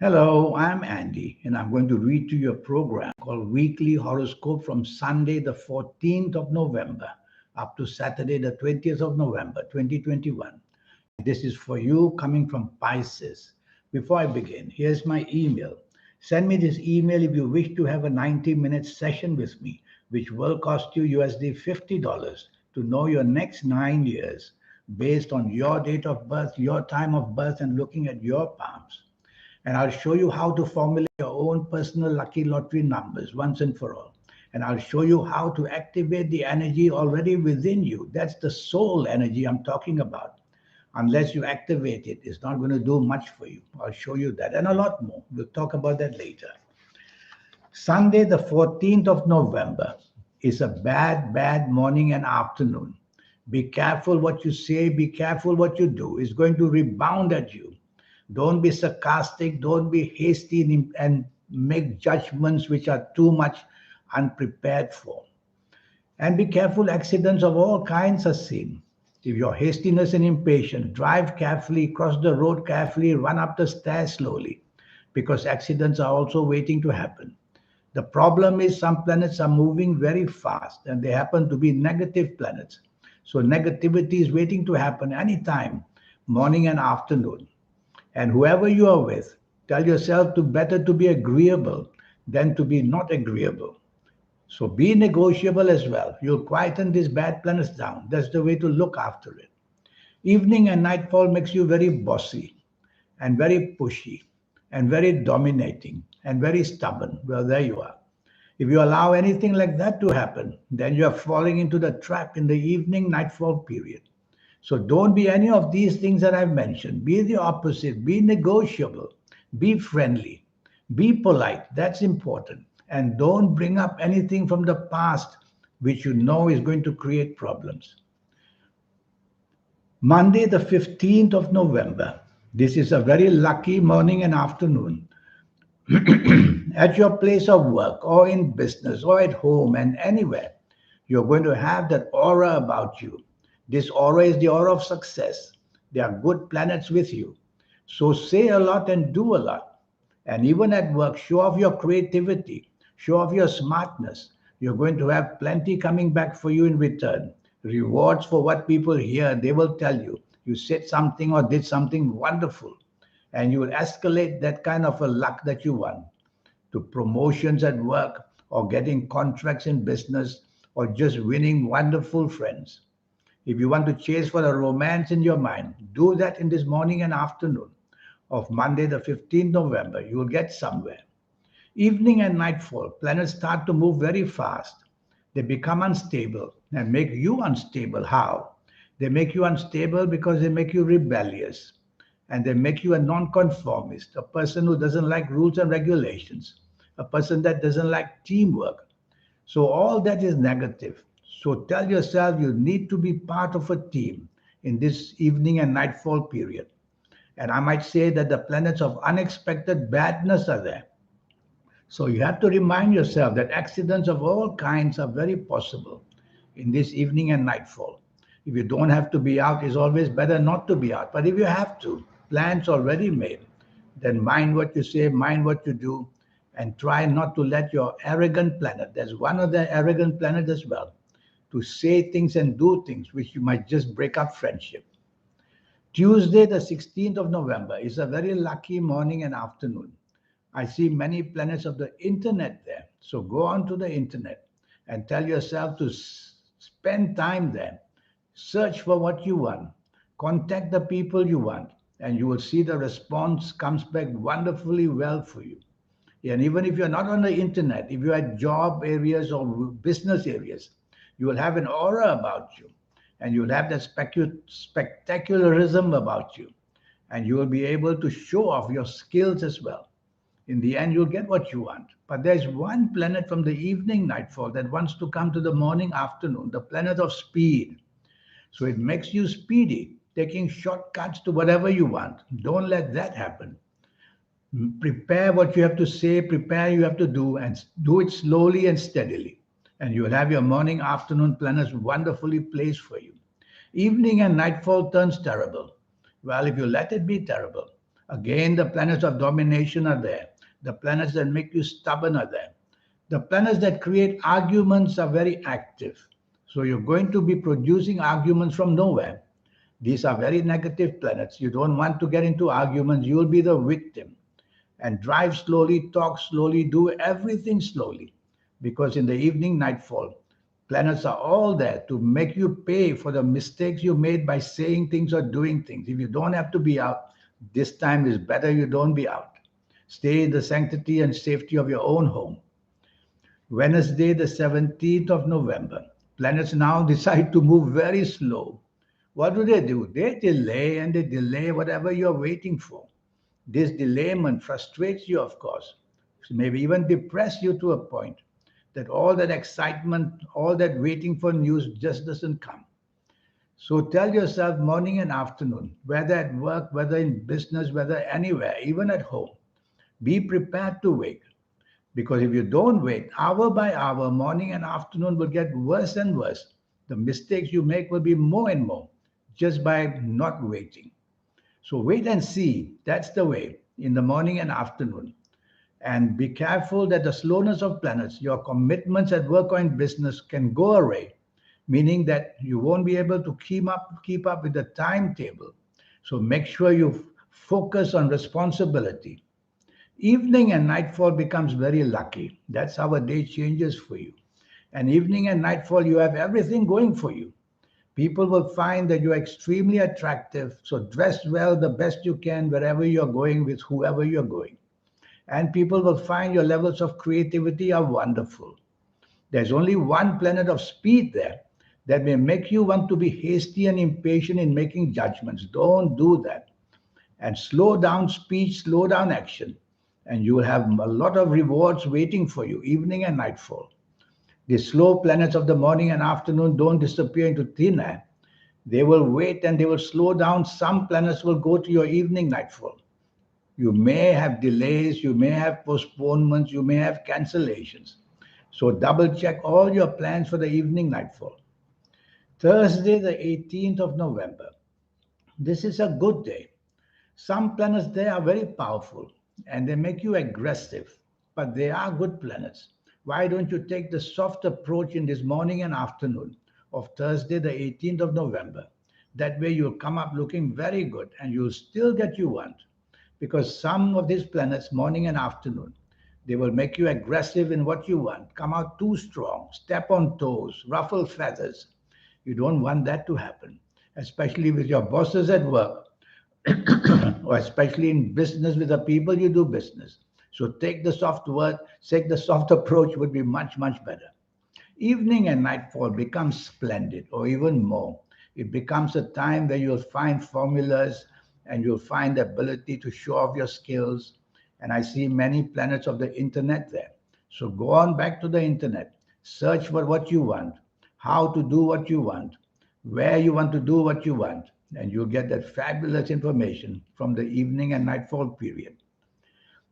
Hello, I'm Andy, and I'm going to read to you a program called Weekly Horoscope from Sunday, the 14th of November, up to Saturday, the 20th of November, 2021. This is for you coming from Pisces. Before I begin, here's my email. Send me this email if you wish to have a 90-minute session with me, which will cost you USD $50 to know your next 9 years based on your date of birth, your time of birth, and looking at your palms. And I'll show you how to formulate your own personal lucky lottery numbers once and for all. And I'll show you how to activate the energy already within you. That's the soul energy I'm talking about. Unless you activate it, it's not going to do much for you. I'll show you that and a lot more. We'll talk about that later. Sunday, the 14th of November, is a bad morning and afternoon. Be careful what you say, be careful what you do. It's going to rebound at you. Don't be sarcastic, don't be hasty and make judgments which are too much unprepared for. And be careful, accidents of all kinds are seen. If your hastiness and impatience, drive carefully, cross the road carefully, run up the stairs slowly, because accidents are also waiting to happen. The problem is some planets are moving very fast and they happen to be negative planets. So negativity is waiting to happen anytime, morning and afternoon. And whoever you are with, tell yourself to better to be agreeable than to be not agreeable. So be negotiable as well. You'll quieten these bad planets down. That's the way to look after it. Evening and nightfall makes you very bossy and very pushy and very dominating and very stubborn. Well, there you are. If you allow anything like that to happen, then you are falling into the trap in the evening nightfall period. So don't be any of these things that I've mentioned. Be the opposite. Be negotiable. Be friendly. Be polite. That's important. And don't bring up anything from the past which you know is going to create problems. Monday, the 15th of November. This is a very lucky morning and afternoon. At your place of work or in business or at home and anywhere, you're going to have that aura about you. This aura is the aura of success. There are good planets with you. So say a lot and do a lot. And even at work, show off your creativity, show off your smartness. You're going to have plenty coming back for you in return. Rewards for what people hear, they will tell you. You said something or did something wonderful. And you will escalate that kind of a luck that you want to promotions at work or getting contracts in business or just winning wonderful friends. If you want to chase for a romance in your mind, do that in this morning and afternoon of Monday, the 15th November. You will get somewhere. Evening and nightfall, planets start to move very fast. They become unstable and make you unstable. How? They make you unstable because they make you rebellious and they make you a nonconformist, a person who doesn't like rules and regulations, a person that doesn't like teamwork. So all that is negative. So tell yourself you need to be part of a team in this evening and nightfall period. And I might say that the planets of unexpected badness are there. So you have to remind yourself that accidents of all kinds are very possible in this evening and nightfall. If you don't have to be out, it's always better not to be out. But if you have to, plans already made, then mind what you say, mind what you do, and try not to let your arrogant planet, there's one other arrogant planet as well, to say things and do things which you might just break up friendship. Tuesday, the 16th of November, is a very lucky morning and afternoon. I see many planets of the internet there. So go on to the internet and tell yourself to spend time there. Search for what you want. Contact the people you want. And you will see the response comes back wonderfully well for you. And even if you're not on the internet, if you're at job areas or business areas, you will have an aura about you. And you'll have that spectacularism about you. And you will be able to show off your skills as well. In the end, you'll get what you want. But there's one planet from the evening nightfall that wants to come to the morning afternoon, the planet of speed. So it makes you speedy, taking shortcuts to whatever you want. Don't let that happen. Prepare what you have to say, prepare you have to do, and do it slowly and steadily. And you will have your morning, afternoon planets wonderfully placed for you. Evening and nightfall turns terrible. Well, if you let it be terrible, Again, the planets of domination are there. The planets that make you stubborn are there. The planets that create arguments are very active. So you're going to be producing arguments from nowhere. These are very negative planets. You don't want to get into arguments. You'll be the victim. And drive slowly, talk slowly, do everything slowly. Because in the evening nightfall, planets are all there to make you pay for the mistakes you made by saying things or doing things. If you don't have to be out, this time is better you don't be out. Stay in the sanctity and safety of your own home. Wednesday, the 17th of November. Planets now decide to move very slow. What do? They delay and they delay whatever you're waiting for. This delayment frustrates you, of course, maybe even depress you to a point that all that excitement, all that waiting for news just doesn't come. So tell yourself morning and afternoon, whether at work, whether in business, whether anywhere, even at home, be prepared to wait. Because if you don't wait, hour by hour, morning and afternoon will get worse and worse. The mistakes you make will be more and more just by not waiting. So wait and see. That's the way in the morning and afternoon. And be careful that the slowness of planets, your commitments at work or in business can go away, meaning that you won't be able to keep up with the timetable. So make sure you focus on responsibility. Evening and nightfall becomes very lucky. That's how a day changes for you. And evening and nightfall, you have everything going for you. People will find that you're extremely attractive. So dress well the best you can wherever you're going with whoever you're going. And people will find your levels of creativity are wonderful. There's only one planet of speed there that may make you want to be hasty and impatient in making judgments. Don't do that. And slow down speech, slow down action. And you will have a lot of rewards waiting for you, evening and nightfall. The slow planets of the morning and afternoon don't disappear into thin air. They will wait and they will slow down. Some planets will go to your evening nightfall. You may have delays, you may have postponements, you may have cancellations. So double check all your plans for the evening nightfall. Thursday, the 18th of November. This is a good day. Some planets there are very powerful and they make you aggressive, but they are good planets. Why don't you take the soft approach in this morning and afternoon of Thursday, the 18th of November? That way you'll come up looking very good and you'll still get you want. Because some of these planets, morning and afternoon, they will make you aggressive in what you want, come out too strong, step on toes, ruffle feathers. You don't want that to happen, especially with your bosses at work or especially in business with the people you do business. So take the soft word, take the soft approach would be much, much better. Evening and nightfall becomes splendid, or even more. It becomes a time where you'll find formulas and you'll find the ability to show off your skills. And I see many planets of the internet there. So go on back to the internet, search for what you want, how to do what you want, where you want to do what you want, and you'll get that fabulous information from the evening and nightfall period.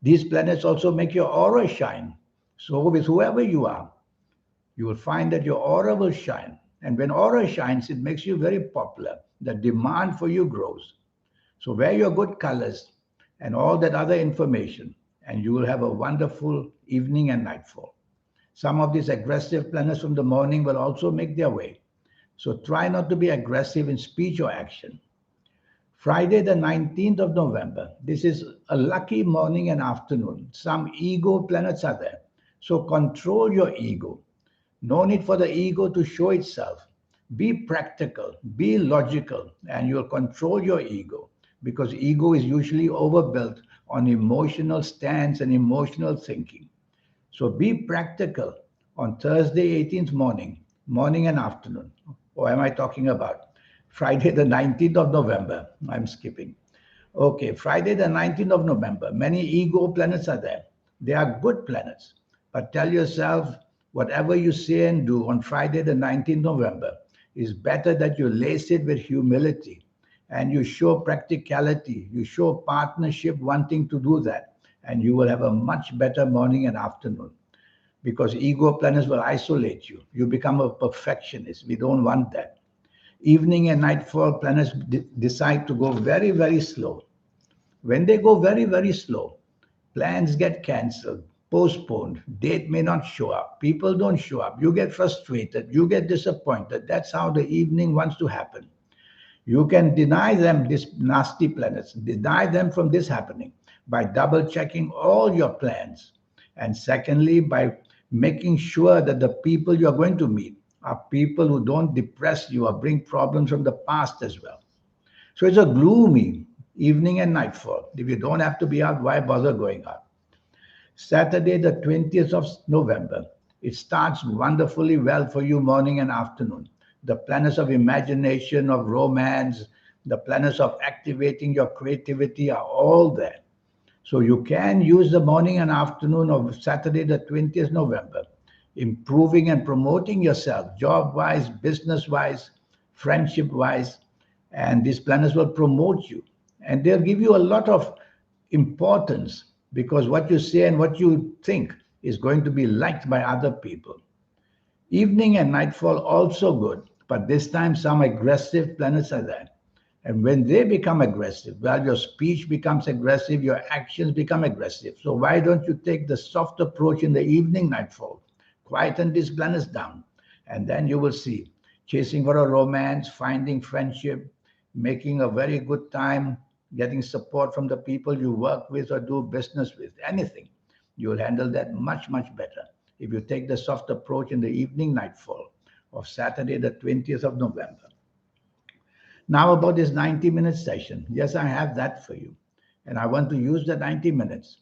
These planets also make your aura shine. So with whoever you are, you will find that your aura will shine. And when aura shines, it makes you very popular. The demand for you grows. So wear your good colors and all that other information, and you will have a wonderful evening and nightfall. Some of these aggressive planets from the morning will also make their way. So try not to be aggressive in speech or action. Friday, the 19th of November. This is a lucky morning and afternoon. Some ego planets are there. So control your ego. No need for the ego to show itself. Be practical, be logical, and you'll control your ego because ego is usually overbuilt on emotional stance and emotional thinking. So be practical on Thursday, 18th morning and afternoon. Or am I talking about Friday, the 19th of November? I'm skipping. Okay, Friday, the 19th of November. Many ego planets are there. They are good planets. But tell yourself, whatever you say and do on Friday, the 19th November, is better that you lace it with humility and you show practicality, you show partnership wanting to do that, and you will have a much better morning and afternoon because ego planets will isolate you. You become a perfectionist. We don't want that. Evening and nightfall planets decide to go very, very slow. When they go very, very slow, plans get cancelled, postponed, date may not show up, people don't show up, you get frustrated, you get disappointed. That's how the evening wants to happen. You can deny them these nasty planets, deny them from this happening by double checking all your plans. And secondly, by making sure that the people you are going to meet are people who don't depress you or bring problems from the past as well. So it's a gloomy evening and nightfall. If you don't have to be out, why bother going out? Saturday, the 20th of November. It starts wonderfully well for you morning and afternoon. The planets of imagination, of romance, the planets of activating your creativity are all there. So you can use the morning and afternoon of Saturday, the 20th November, improving and promoting yourself, job wise, business wise, friendship wise. And these planets will promote you. And they'll give you a lot of importance because what you say and what you think is going to be liked by other people. Evening and nightfall also good, but this time some aggressive planets are there. And when they become aggressive, well, your speech becomes aggressive, your actions become aggressive. So why don't you take the soft approach in the evening nightfall? Quieten these planets down, and then you will see chasing for a romance, finding friendship, making a very good time, getting support from the people you work with or do business with, anything. You'll handle that much, much better if you take the soft approach in the evening nightfall of Saturday, the 20th of November. Now, about this 90-minute session. Yes, I have that for you. And I want to use the 90 minutes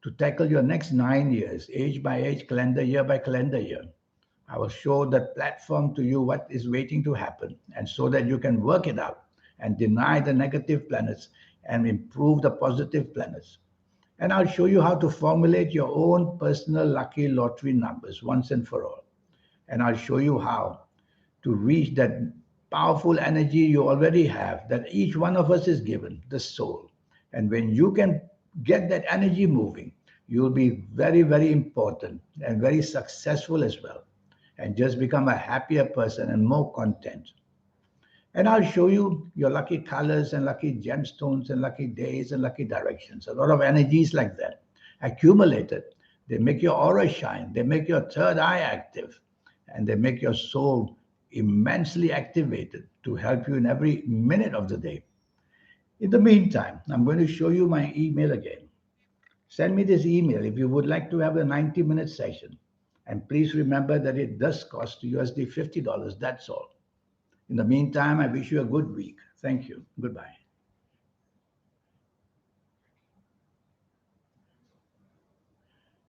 to tackle your next 9 years, age by age, calendar year by calendar year. I will show that platform to you what is waiting to happen, and so that you can work it out and deny the negative planets and improve the positive planets. And I'll show you how to formulate your own personal lucky lottery numbers once and for all. And I'll show you how to reach that powerful energy you already have, that each one of us is given, the soul. And when you can get that energy moving, you'll be very, very important and very successful as well, and just become a happier person and more content. And I'll show you your lucky colors and lucky gemstones and lucky days and lucky directions. A lot of energies like that accumulated. They make your aura shine. They make your third eye active. And they make your soul immensely activated to help you in every minute of the day. In the meantime, I'm going to show you my email again. Send me this email if you would like to have a 90-minute session. And please remember that it does cost USD $50. That's all. In the meantime, I wish you a good week. Thank you. Goodbye.